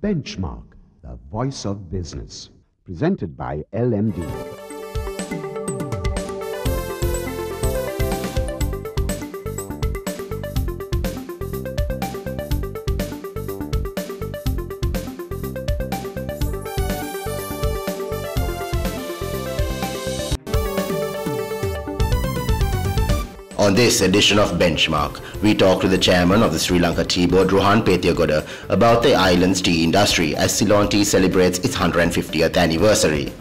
Benchmark, the voice of business. Presented by LMD. On this edition of Benchmark, we talk to the chairman of the Sri Lanka Tea Board, Rohan Pethiyagoda, about the island's tea industry as Ceylon Tea celebrates its 150th anniversary.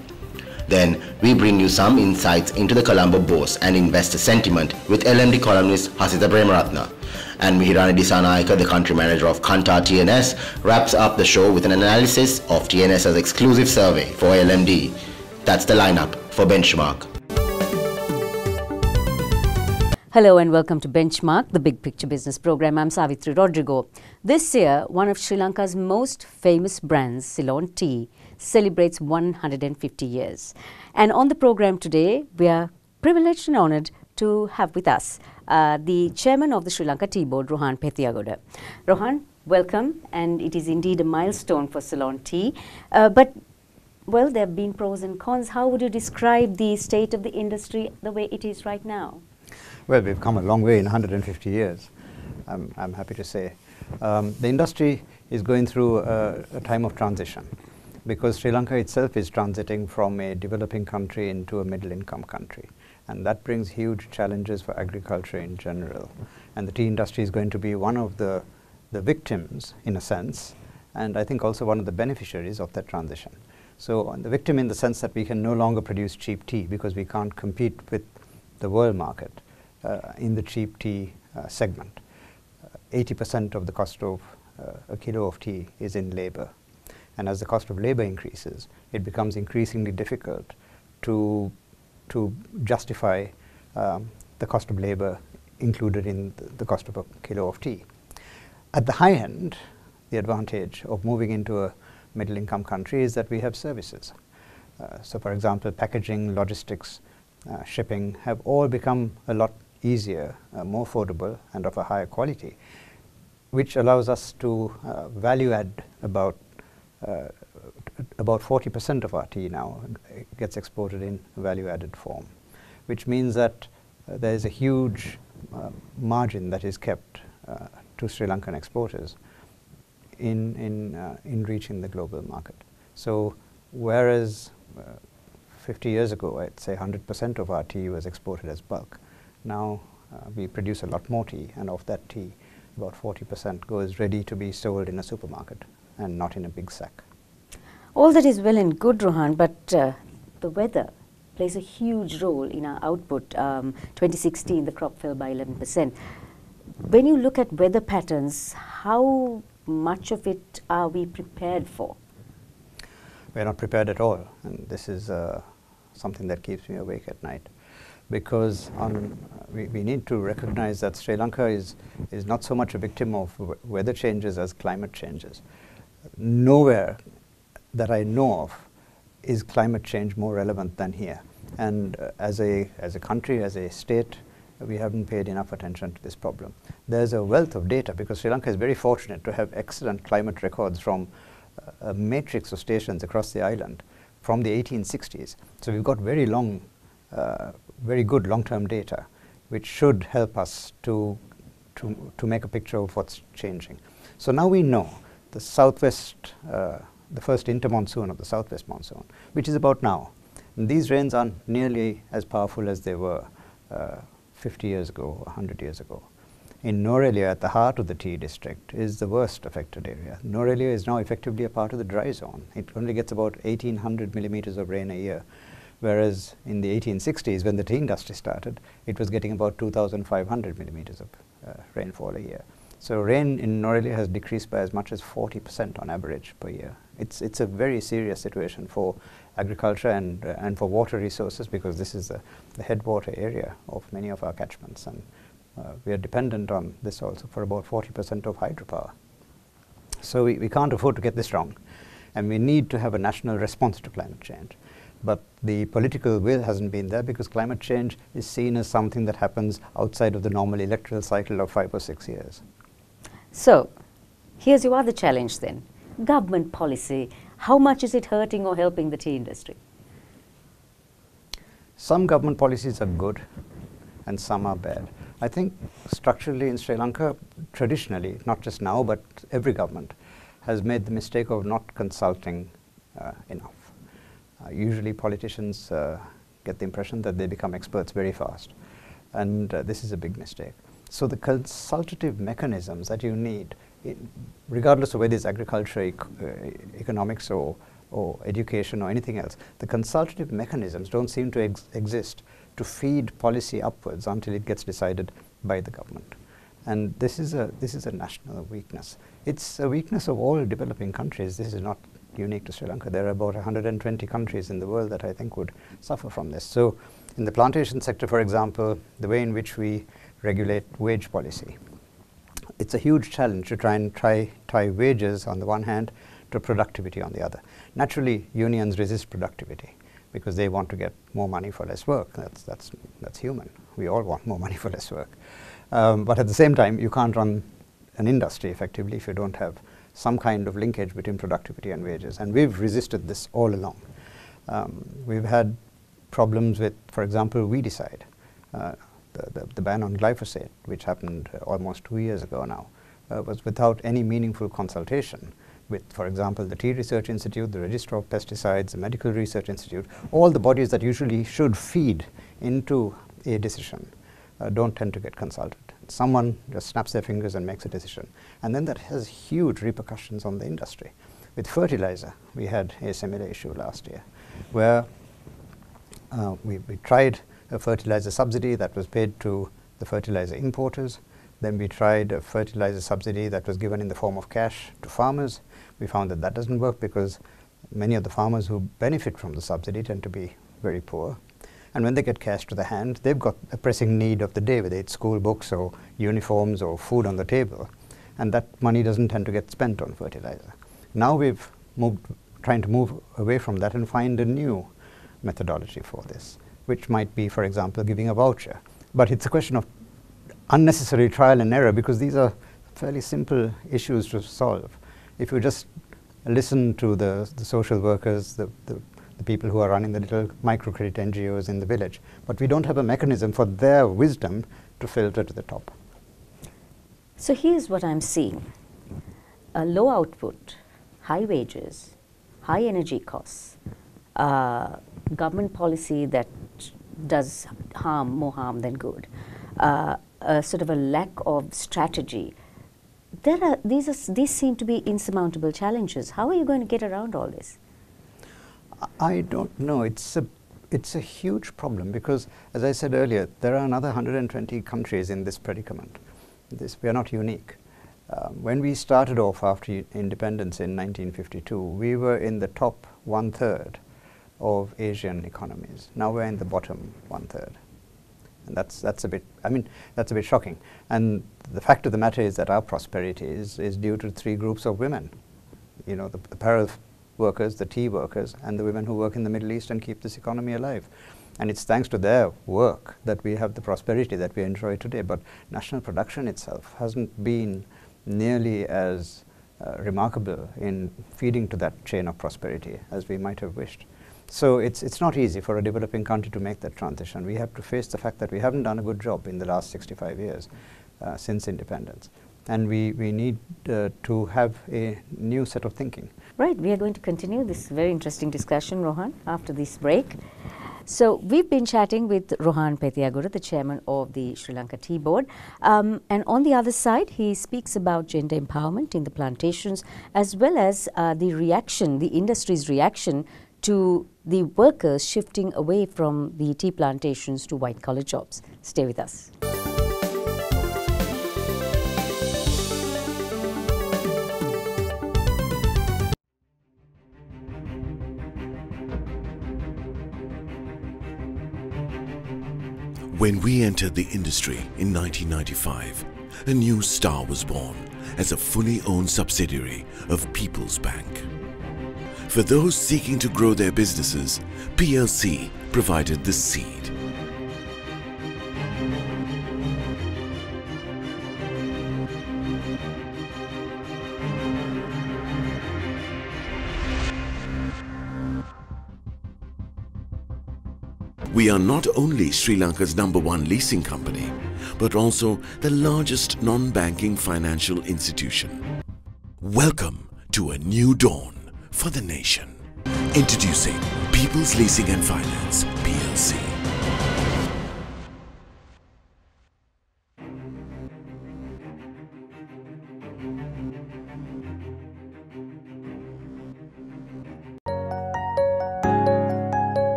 Then, we bring you some insights into the Colombo bourse and investor sentiment with LMD columnist Hasitha Premaratna. And Mihirani Dissanayake, the country manager of Kantar TNS, wraps up the show with an analysis of TNS's exclusive survey for LMD. That's the lineup for Benchmark. Hello and welcome to Benchmark, the big picture business program. I'm Savitri Rodrigo. This year, one of Sri Lanka's most famous brands, Ceylon Tea, celebrates 150 years. And on the program today, we are privileged and honoured to have with us the chairman of the Sri Lanka Tea Board, Rohan Pethiyagoda. Rohan, welcome, and it is indeed a milestone for Ceylon Tea. But well, there have been pros and cons. How would you describe the state of the industry the way it is right now? Well, we've come a long way in 150 years, I'm happy to say. The industry is going through a time of transition because Sri Lanka itself is transiting from a developing country into a middle-income country. And that brings huge challenges for agriculture in general. And the tea industry is going to be one of the victims, in a sense, and I think also one of the beneficiaries of that transition. So the victim in the sense that we can no longer produce cheap tea because we can't compete with the world market. In the cheap tea segment. 80% of the cost of a kilo of tea is in labor. And as the cost of labor increases, it becomes increasingly difficult to justify the cost of labor included in the cost of a kilo of tea. At the high end, the advantage of moving into a middle income country is that we have services. So for example, packaging, logistics, shipping have all become a lot easier, more affordable and of a higher quality, which allows us to value add about 40% of our tea now gets exported in value added form, which means that there is a huge margin that is kept to Sri Lankan exporters in reaching the global market. So whereas 50 years ago, I'd say 100% of our tea was exported as bulk. Now we produce a lot more tea, and of that tea, about 40% goes ready to be sold in a supermarket and not in a big sack. All that is well and good, Rohan, but the weather plays a huge role in our output. 2016, the crop fell by 11%. When you look at weather patterns, how much of it are we prepared for? We're not prepared at all, and this is something that keeps me awake at night. Because we need to recognize that Sri Lanka is not so much a victim of weather changes as climate changes. Nowhere that I know of is climate change more relevant than here. And as a country, as a state, we haven't paid enough attention to this problem. There's a wealth of data because Sri Lanka is very fortunate to have excellent climate records from a matrix of stations across the island from the 1860s. So we've got very good long-term data, which should help us to make a picture of what's changing. So now we know the southwest, the first intermonsoon of the southwest monsoon, which is about now. And these rains aren't nearly as powerful as they were 50 years ago, 100 years ago. In Norelia, at the heart of the tea district, is the worst affected area. Norelia is now effectively a part of the dry zone. It only gets about 1,800 millimeters of rain a year. Whereas in the 1860s, when the tea industry started, it was getting about 2,500 millimeters of rainfall a year. So rain in Norelia has decreased by as much as 40% on average per year. It's a very serious situation for agriculture and for water resources because this is the headwater area of many of our catchments, and we are dependent on this also for about 40% of hydropower. So we can't afford to get this wrong, and we need to have a national response to climate change. But the political will hasn't been there because climate change is seen as something that happens outside of the normal electoral cycle of 5 or 6 years. So, here's your other challenge then. government policy? How much is it hurting or helping the tea industry? Some government policies are good and some are bad. I think structurally in Sri Lanka, traditionally, not just now, but every government has made the mistake of not consulting enough. Usually politicians get the impression that they become experts very fast, and this is a big mistake. So the consultative mechanisms that you need, regardless of whether it's agriculture, economics or education or anything else, the consultative mechanisms don't seem to exist to feed policy upwards until it gets decided by the government. And this is a national weakness. It's a weakness of all developing countries. This is not unique to Sri Lanka. There are about 120 countries in the world that I think would suffer from this. So in the plantation sector, for example, the way in which we regulate wage policy, it's a huge challenge to try and tie wages on the one hand to productivity on the other. Naturally, unions resist productivity because they want to get more money for less work. That's human. We all want more money for less work. But at the same time, you can't run an industry effectively if you don't have some kind of linkage between productivity and wages. And we've resisted this all along. We've had problems with, for example, weedicide, the ban on glyphosate, which happened almost 2 years ago now, was without any meaningful consultation with, for example, the Tea Research Institute, the Register of Pesticides, the Medical Research Institute, all the bodies that usually should feed into a decision don't tend to get consulted. Someone just snaps their fingers and makes a decision. And then that has huge repercussions on the industry. With fertilizer, we had a similar issue last year, where we tried a fertilizer subsidy that was paid to the fertilizer importers. Then we tried a fertilizer subsidy that was given in the form of cash to farmers. We found that that doesn't work because many of the farmers who benefit from the subsidy tend to be very poor. And when they get cash to the hand, they've got a pressing need of the day, whether it's school books or uniforms or food on the table. And that money doesn't tend to get spent on fertilizer. Now we've trying to move away from that and find a new methodology for this, which might be, for example, giving a voucher. But it's a question of unnecessary trial and error because these are fairly simple issues to solve. If you just listen to the social workers, the people who are running the little microcredit NGOs in the village, but we don't have a mechanism for their wisdom to filter to the top. So here's what I'm seeing. A low output, high wages, high energy costs, government policy that does more harm than good, sort of a lack of strategy. These seem to be insurmountable challenges. How are you going to get around all this? I don't know. It's a huge problem because, as I said earlier, there are another 120 countries in this predicament. We are not unique. When we started off after independence in 1952, we were in the top 1/3 of Asian economies. Now we're in the bottom 1/3. And that's a bit shocking. And the fact of the matter is that our prosperity is due to 3 groups of women. You know, the apparel workers, the tea workers, and the women who work in the Middle East and keep this economy alive. And it's thanks to their work that we have the prosperity that we enjoy today. But national production itself hasn't been nearly as remarkable in feeding to that chain of prosperity as we might have wished. So it's not easy for a developing country to make that transition. We have to face the fact that we haven't done a good job in the last 65 years since independence. And we need to have a new set of thinking. Right, we are going to continue this very interesting discussion, Rohan, after this break. So we've been chatting with Rohan Pethiyagoda, the chairman of the Sri Lanka Tea Board. And on the other side, he speaks about gender empowerment in the plantations, as well as the industry's reaction to the workers shifting away from the tea plantations to white-collar jobs. Stay with us. When we entered the industry in 1995, a new star was born as a fully owned subsidiary of People's Bank. For those seeking to grow their businesses, PLC provided the seed. We are not only Sri Lanka's #1 leasing company, but also the largest non-banking financial institution. Welcome to a new dawn for the nation. Introducing People's Leasing and Finance, PLC.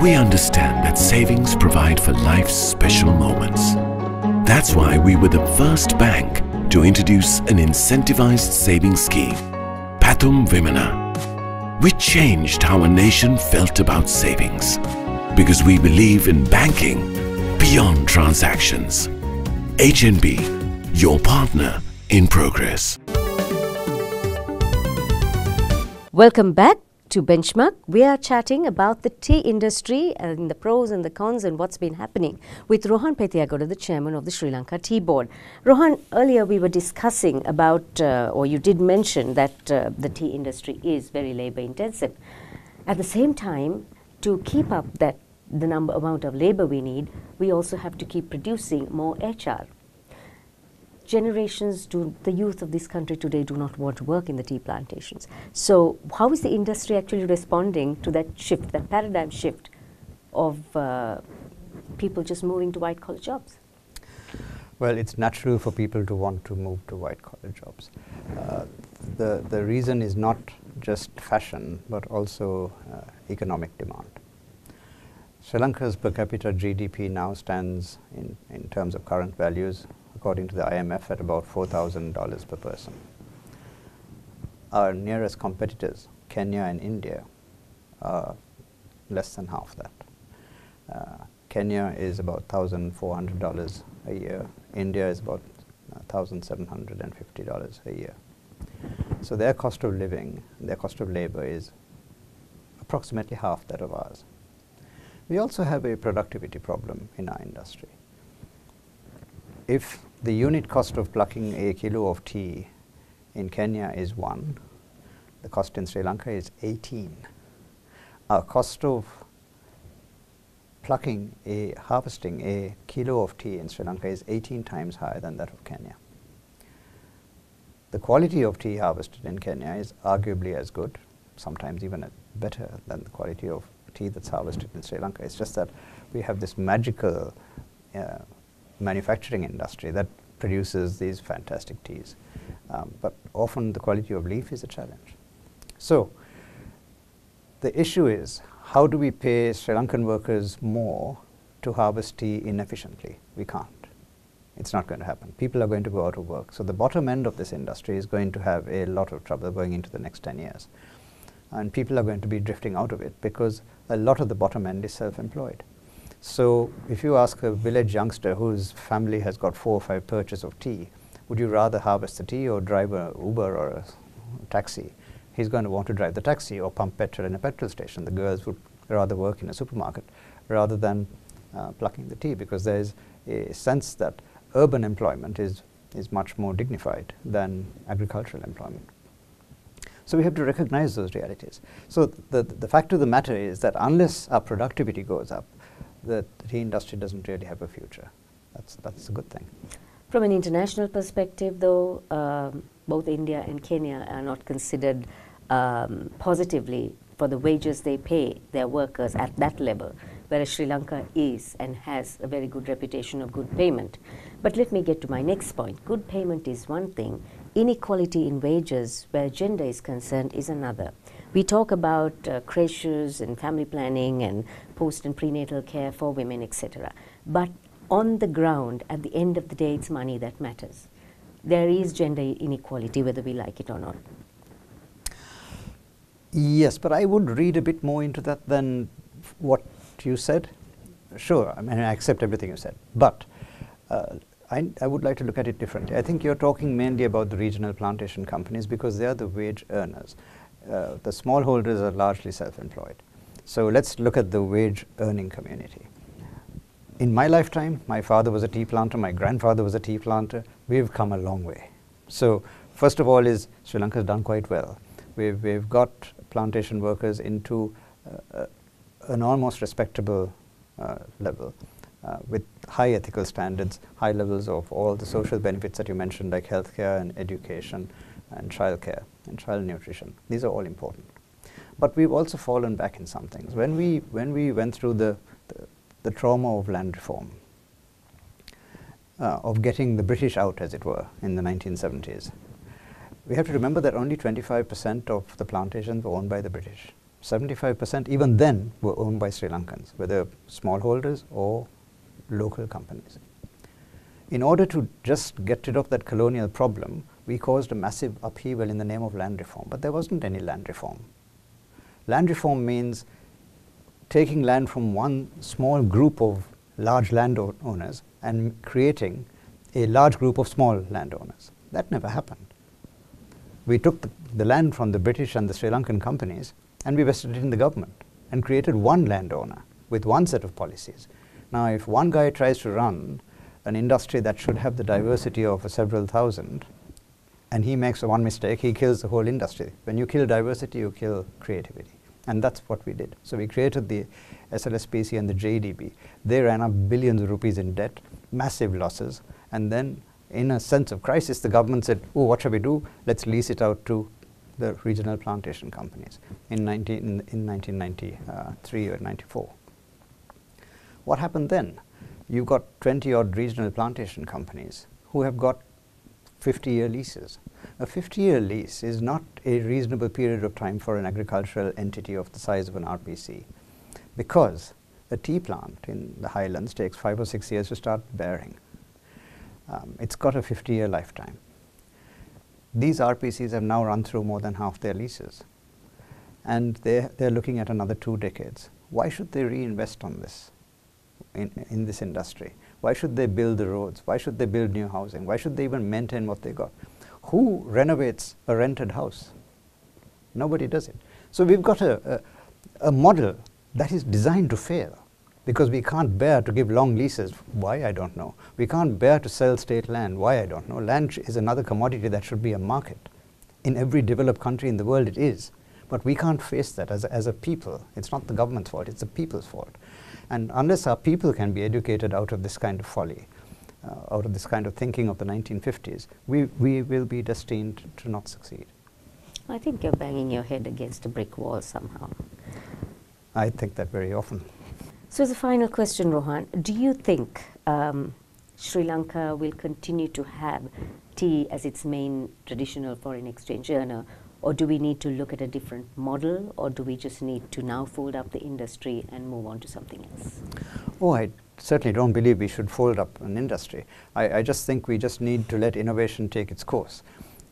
We understand that savings provide for life's special moments. That's why we were the first bank to introduce an incentivized savings scheme, Pathum Vimana. We changed how a nation felt about savings because we believe in banking beyond transactions. HNB, your partner in progress. Welcome back to Benchmark. We are chatting about the tea industry and the pros and the cons and what's been happening with Rohan Pethiyagoda, the chairman of the Sri Lanka Tea Board. Rohan, earlier we were discussing about, or you did mention that the tea industry is very labor intensive. At the same time, to keep up the amount of labor we need, we also have to keep producing more HR. The youth of this country today do not want to work in the tea plantations. So how is the industry actually responding to that shift, that paradigm shift of people just moving to white-collar jobs? Well, it's natural for people to want to move to white-collar jobs. The reason is not just fashion, but also economic demand. Sri Lanka's per capita GDP now stands, in terms of current values, according to the IMF, at about $4,000 per person. Our nearest competitors, Kenya and India, are less than half that. Kenya is about $1,400 a year. India is about $1,750 a year. So their cost of living, their cost of labor is approximately half that of ours. We also have a productivity problem in our industry. If the unit cost of plucking a kilo of tea in Kenya is 1, the cost in Sri Lanka is 18. Our cost of harvesting a kilo of tea in Sri Lanka is 18 times higher than that of Kenya. The quality of tea harvested in Kenya is arguably as good, sometimes even better than the quality of tea that's harvested in Sri Lanka. It's just that we have this magical manufacturing industry that produces these fantastic teas. But often the quality of leaf is a challenge. So the issue is, how do we pay Sri Lankan workers more to harvest tea inefficiently? We can't. It's not going to happen. People are going to go out of work. So the bottom end of this industry is going to have a lot of trouble going into the next 10 years. And people are going to be drifting out of it because a lot of the bottom end is self-employed. So if you ask a village youngster whose family has got 4 or 5 perches of tea, would you rather harvest the tea or drive an Uber or a taxi? He's going to want to drive the taxi or pump petrol in a petrol station. The girls would rather work in a supermarket rather than plucking the tea, because there is a sense that urban employment is much more dignified than agricultural employment. So we have to recognize those realities. So the fact of the matter is that unless our productivity goes up, the tea industry doesn't really have a future. That's a good thing. From an international perspective, though, both India and Kenya are not considered positively for the wages they pay their workers at that level, whereas Sri Lanka is and has a very good reputation of good payment. But let me get to my next point. Good payment is one thing. Inequality in wages where gender is concerned is another. We talk about creches and family planning and post and prenatal care for women, etc. But on the ground, at the end of the day, it's money that matters. There is gender inequality, whether we like it or not. Yes, but I would read a bit more into that than what you said. Sure, I mean, I accept everything you said, but I would like to look at it differently. I think you're talking mainly about the regional plantation companies because they are the wage earners. The smallholders are largely self-employed. So let's look at the wage earning community. In my lifetime, my father was a tea planter, my grandfather was a tea planter. We've come a long way. So first of all is Sri Lanka has done quite well. We've got plantation workers into an almost respectable level with high ethical standards, high levels of all the social benefits that you mentioned, like healthcare and education and childcare and child nutrition. These are all important. But we've also fallen back in some things. When we went through the trauma of land reform, of getting the British out, as it were, in the 1970s, we have to remember that only 25% of the plantations were owned by the British. 75% even then were owned by Sri Lankans, whether smallholders or local companies. In order to just get rid of that colonial problem, we caused a massive upheaval in the name of land reform, but there wasn't any land reform. Land reform means taking land from one small group of large landowners and creating a large group of small landowners. That never happened. We took the land from the British and the Sri Lankan companies and we vested it in the government and created one landowner with one set of policies. Now, if one guy tries to run an industry that should have the diversity of several thousand, and he makes one mistake, he kills the whole industry. When you kill diversity, you kill creativity. And that's what we did. So we created the SLSPC and the JDB. They ran up billions of rupees in debt, massive losses, and then in a sense of crisis, the government said, oh, what shall we do? Let's lease it out to the regional plantation companies in 1993 or 94. What happened then? You've got 20-odd regional plantation companies who have got 50-year leases. A 50-year lease is not a reasonable period of time for an agricultural entity of the size of an RPC, because a tea plant in the highlands takes 5 or 6 years to start bearing. It's got a 50-year lifetime. These RPCs have now run through more than half their leases, and they're looking at another 2 decades. Why should they reinvest on this, in this industry? Why should they build the roads? Why should they build new housing? Why should they even maintain what they got? Who renovates a rented house? Nobody does it. So we've got a model that is designed to fail, because we can't bear to give long leases. Why? I don't know. We can't bear to sell state land. Why? I don't know. Land is another commodity that should be a market. In every developed country in the world it is. But we can't face that as a people. It's not the government's fault, it's the people's fault. And unless our people can be educated out of this kind of folly, out of this kind of thinking of the 1950s, we will be destined to not succeed. I think you're banging your head against a brick wall somehow. I think that very often. So as a final question, Rohan, do you think Sri Lanka will continue to have tea as its main traditional foreign exchange earner, or do we need to look at a different model, or do we just need to now fold up the industry and move on to something else? Oh, I certainly don't believe we should fold up an industry. I just think we just need to let innovation take its course.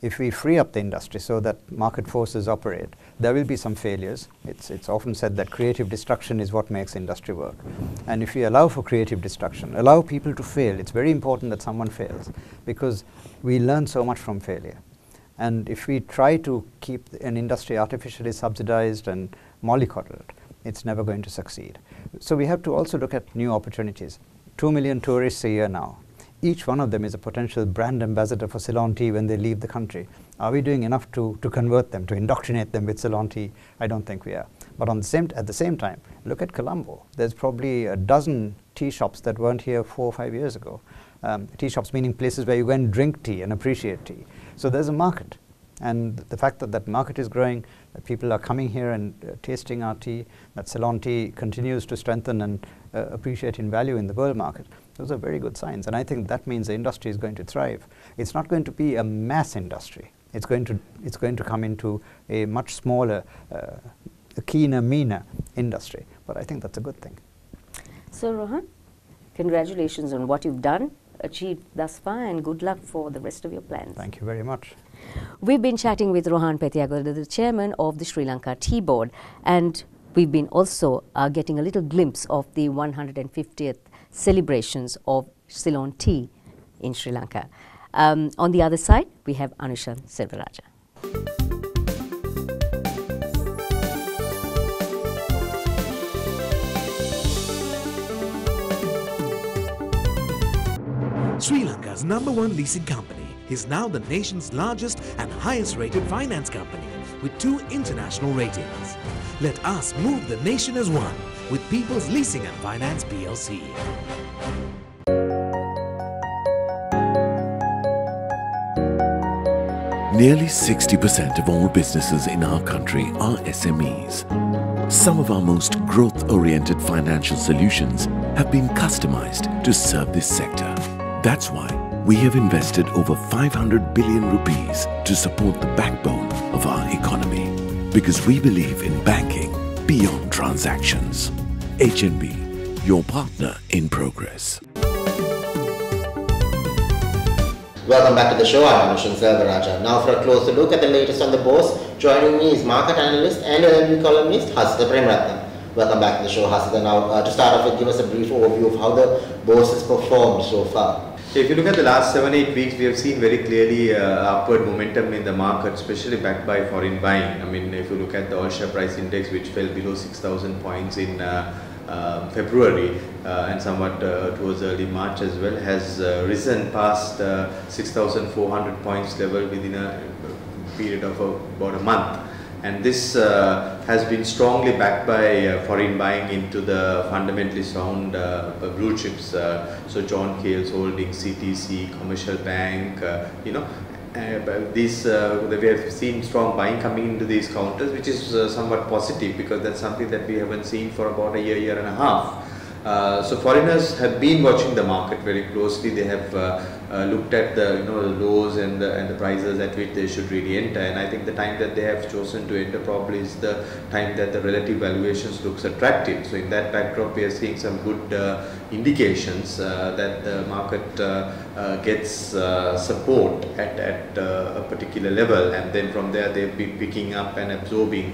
If we free up the industry so that market forces operate, there will be some failures. It's often said that creative destruction is what makes industry work. And if we allow for creative destruction, allow people to fail, it's very important that someone fails, because we learn so much from failure. And if we try to keep an industry artificially subsidized and mollycoddled, it's never going to succeed. So we have to also look at new opportunities. 2 million tourists a year now. Each one of them is a potential brand ambassador for Ceylon tea when they leave the country. Are we doing enough to convert them, to indoctrinate them with Ceylon tea? I don't think we are. But at the same time, look at Colombo. There's probably a dozen tea shops that weren't here 4 or 5 years ago. Tea shops meaning places where you go and drink tea and appreciate tea. So there's a market. And the fact that that market is growing, that people are coming here and tasting our tea, that Ceylon tea continues to strengthen and appreciate in value in the world market, those are very good signs. And I think that means the industry is going to thrive. It's not going to be a mass industry. It's going to come into a much smaller, a keener, meaner industry. But I think that's a good thing. So Rohan, congratulations on what you've done, achieved thus far, and good luck for the rest of your plans. Thank you very much. We've been chatting with Rohan Pethiyagoda, the chairman of the Sri Lanka Tea Board, and we've been also getting a little glimpse of the 150th celebrations of Ceylon tea in Sri Lanka. On the other side, we have Anushan Selvaraja. Sri Lanka's #1 leasing company is now the nation's largest and highest rated finance company with 2 international ratings. Let us move the nation as one with People's Leasing and Finance PLC. Nearly 60% of all businesses in our country are SMEs. Some of our most growth-oriented financial solutions have been customized to serve this sector. That's why we have invested over 500 billion rupees to support the backbone of our economy. Because we believe in banking beyond transactions. HNB, your partner in progress. Welcome back to the show. I'm Anushan Selvaraja. Now for a closer look at the latest on the bourse, joining me is market analyst and LNB columnist Hasita Premratnam. Welcome back to the show, Hasita. Now to start off with, give us a brief overview of how the bourse has performed so far. If you look at the last 7-8 weeks, we have seen very clearly upward momentum in the market, especially backed by foreign buying. I mean, if you look at the all share price index, which fell below 6,000 points in February and somewhat towards early March as well, has risen past 6,400 points level within a period of about a month. And this has been strongly backed by foreign buying into the fundamentally sound blue chips. So John Cales Holdings, CTC, Commercial Bank, these we have seen strong buying coming into these counters, which is somewhat positive because that's something that we haven't seen for about a year and a half. So foreigners have been watching the market very closely. They have looked at the the lows and the prices at which they should really enter. And I think the time that they have chosen to enter probably is the time that the relative valuations looks attractive. So in that backdrop, we are seeing some good indications that the market gets support at a particular level, and then from there they've been picking up and absorbing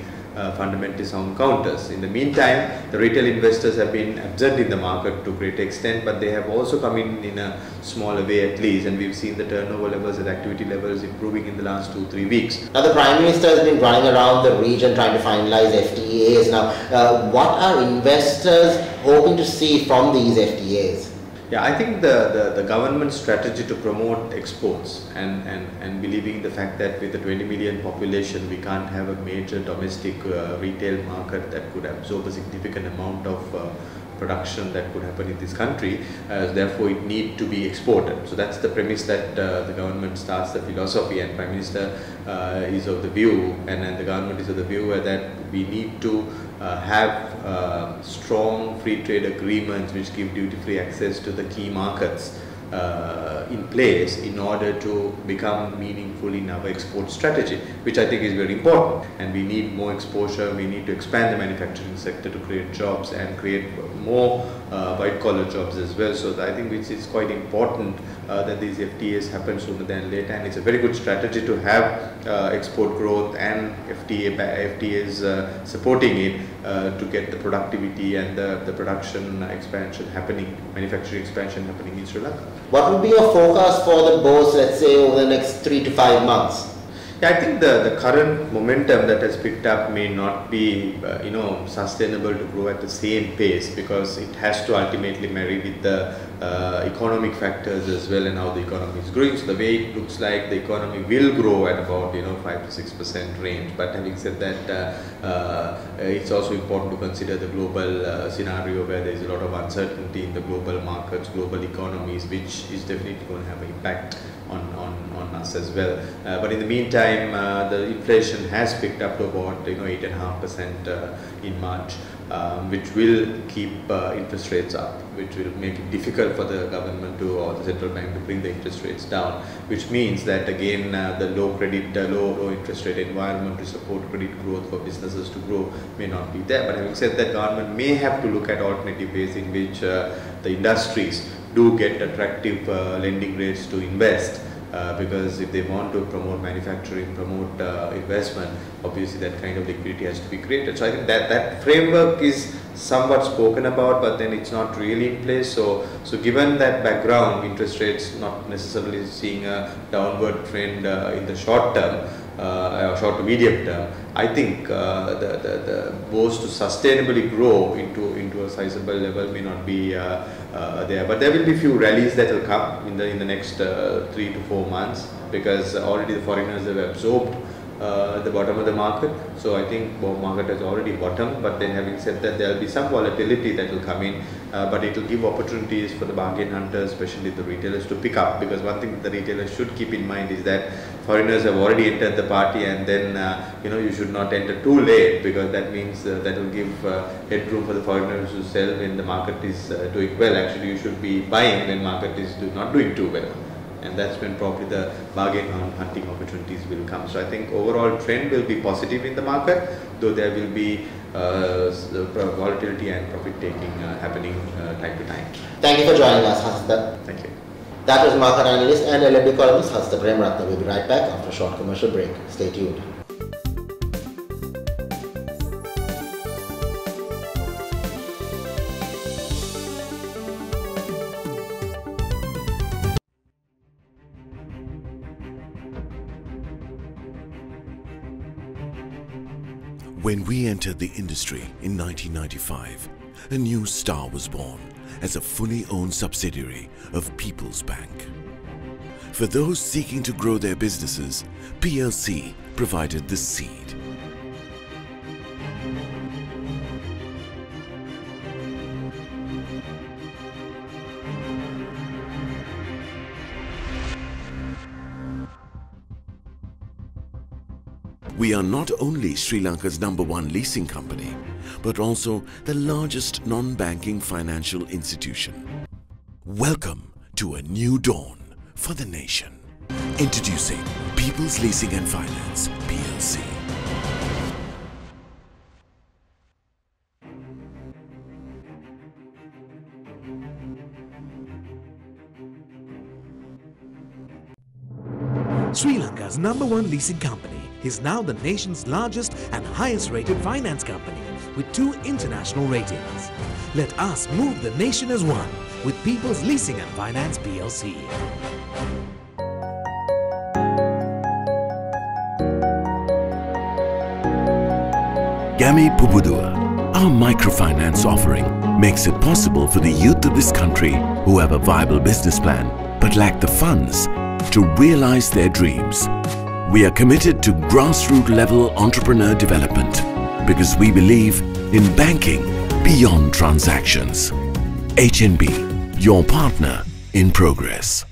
fundamentally sound counters. In the meantime, the retail investors have been absorbed in the market to a great extent, but they have also come in a smaller way at least, and we've seen the turnover levels and activity levels improving in the last 2-3 weeks. Now the Prime Minister has been running around the region trying to finalize FTAs. Now, what are investors hoping to see from these FTAs? Yeah, I think the government's strategy to promote exports and believing the fact that with the 20 million population we can't have a major domestic retail market that could absorb a significant amount of production that could happen in this country, therefore it need to be exported. So that's the premise that the government starts the philosophy, and Prime Minister is of the view and the government is of the view that we need to have strong free trade agreements which give duty-free access to the key markets in place in order to become meaningful in our export strategy, which I think is very important. And we need more exposure, we need to expand the manufacturing sector to create jobs and create more white-collar jobs as well. So I think which is quite important that these FTAs happen sooner than later, and it's a very good strategy to have export growth and FTAs supporting it to get the productivity and the production expansion happening, manufacturing expansion happening in Sri Lanka. What would be your forecast for the bourse, let's say, over the next 3 to 5 months? Yeah, I think the current momentum that has picked up may not be sustainable to grow at the same pace, because it has to ultimately marry with the economic factors as well and how the economy is growing. So the way it looks like the economy will grow at about 5 to 6% range. But having said that, it's also important to consider the global scenario where there is a lot of uncertainty in the global markets, global economies, which is definitely going to have an impact on us as well. But in the meantime, the inflation has picked up to about 8.5% in March, which will keep interest rates up, which will make it difficult for the government or the central bank to bring the interest rates down, which means that again the low interest rate environment to support credit growth for businesses to grow may not be there. But having said that, government may have to look at alternative ways in which the industries do get attractive lending rates to invest, because if they want to promote manufacturing, promote investment, obviously that kind of liquidity has to be created. So I think that framework is somewhat spoken about, but then it's not really in place. So given that background, interest rates not necessarily seeing a downward trend in the short term, or short to medium term, I think the bourse to sustainably grow into a sizable level may not be there. But there will be few rallies that will come in the next 3 to 4 months, because already the foreigners have absorbed the bottom of the market. So I think the market has already bottomed, but then having said that, there will be some volatility that will come in, but it will give opportunities for the bargain hunters, especially the retailers, to pick up, because one thing that the retailers should keep in mind is that foreigners have already entered the party, and then you should not enter too late, because that means that will give headroom for the foreigners to sell when the market is doing well. Actually, you should be buying when market is not doing too well. And that's when probably the bargain hunting opportunities will come. So I think overall trend will be positive in the market, though there will be volatility and profit taking happening time to time. Thank you for joining us, Hasta. Thank you. That was market analyst and LMD columnist Hasta Premratna. We'll be right back after a short commercial break. Stay tuned. When we entered the industry in 1995, a new star was born as a fully owned subsidiary of People's Bank. For those seeking to grow their businesses, PLC provided the seed. We are not only Sri Lanka's #1 leasing company, but also the largest non-banking financial institution. Welcome to a new dawn for the nation. Introducing People's Leasing and Finance, PLC. Sri Lanka's #1 leasing company is now the nation's largest and highest rated finance company with 2 international ratings. Let us move the nation as one with People's Leasing and Finance PLC. Gami Pubudua, our microfinance offering, makes it possible for the youth of this country who have a viable business plan but lack the funds to realize their dreams. We are committed to grassroots level entrepreneur development because we believe in banking beyond transactions. HNB, your partner in progress.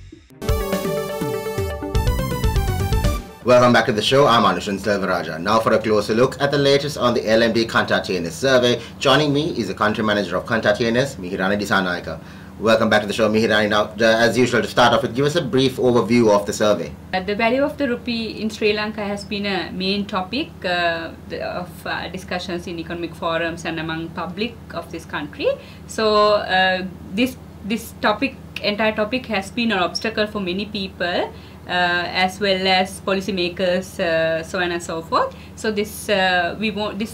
Welcome back to the show. I'm Anushan Selvaraja. Now for a closer look at the latest on the LMD Kanta TNS survey. Joining me is the country manager of Kanta TNS, Mihirani Disanaika. Welcome back to the show, Mihirani. Now, as usual, to start off with, give us a brief overview of the survey. The value of the rupee in Sri Lanka has been a main topic of discussions in economic forums and among public of this country. So, this entire topic has been an obstacle for many people, as well as policymakers, so on and so forth. So, this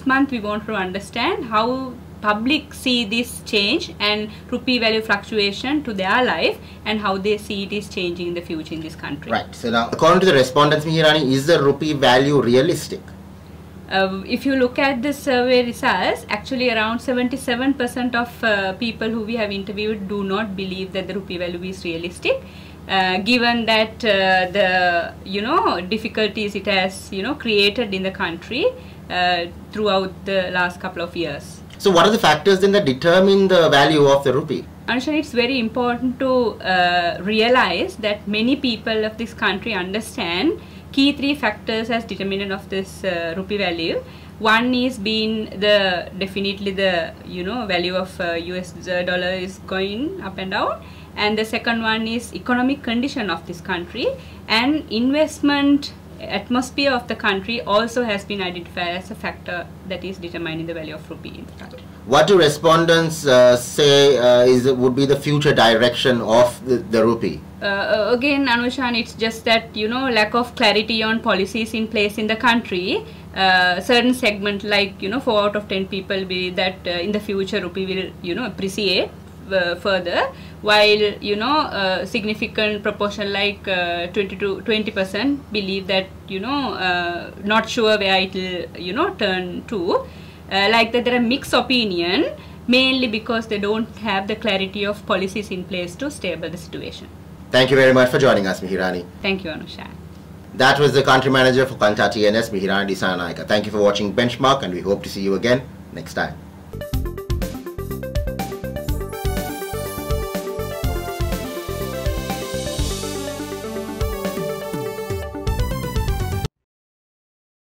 month we want to understand how public see this change and rupee value fluctuation to their life and how they see it is changing in the future in this country. Right. So now, according to the respondents, Mihirani, is the rupee value realistic? If you look at the survey results, actually around 77% of people who we have interviewed do not believe that the rupee value is realistic. Given that the difficulties it has created in the country throughout the last couple of years. So what are the factors then that determine the value of the rupee? Anushan, it's very important to realize that many people of this country understand key 3 factors as determinant of this rupee value. One is definitely the value of US dollar is going up and down, and the second one is economic condition of this country, and investment atmosphere of the country also has been identified as a factor that is determining the value of rupee in the country. What do respondents say would be the future direction of the rupee? Again, Anushan, it's just that lack of clarity on policies in place in the country. Certain segment like 4 out of 10 people believe that in the future rupee will appreciate further, while significant proportion like 20% believe that not sure where it will turn to. Like that, there are mixed opinion, mainly because they don't have the clarity of policies in place to stabilize the situation. Thank you very much for joining us, Mihirani. Thank you, Anusha. That was the country manager for Kanta TNS, Mihirani Disanaika. Thank you for watching Benchmark, and we hope to see you again next time.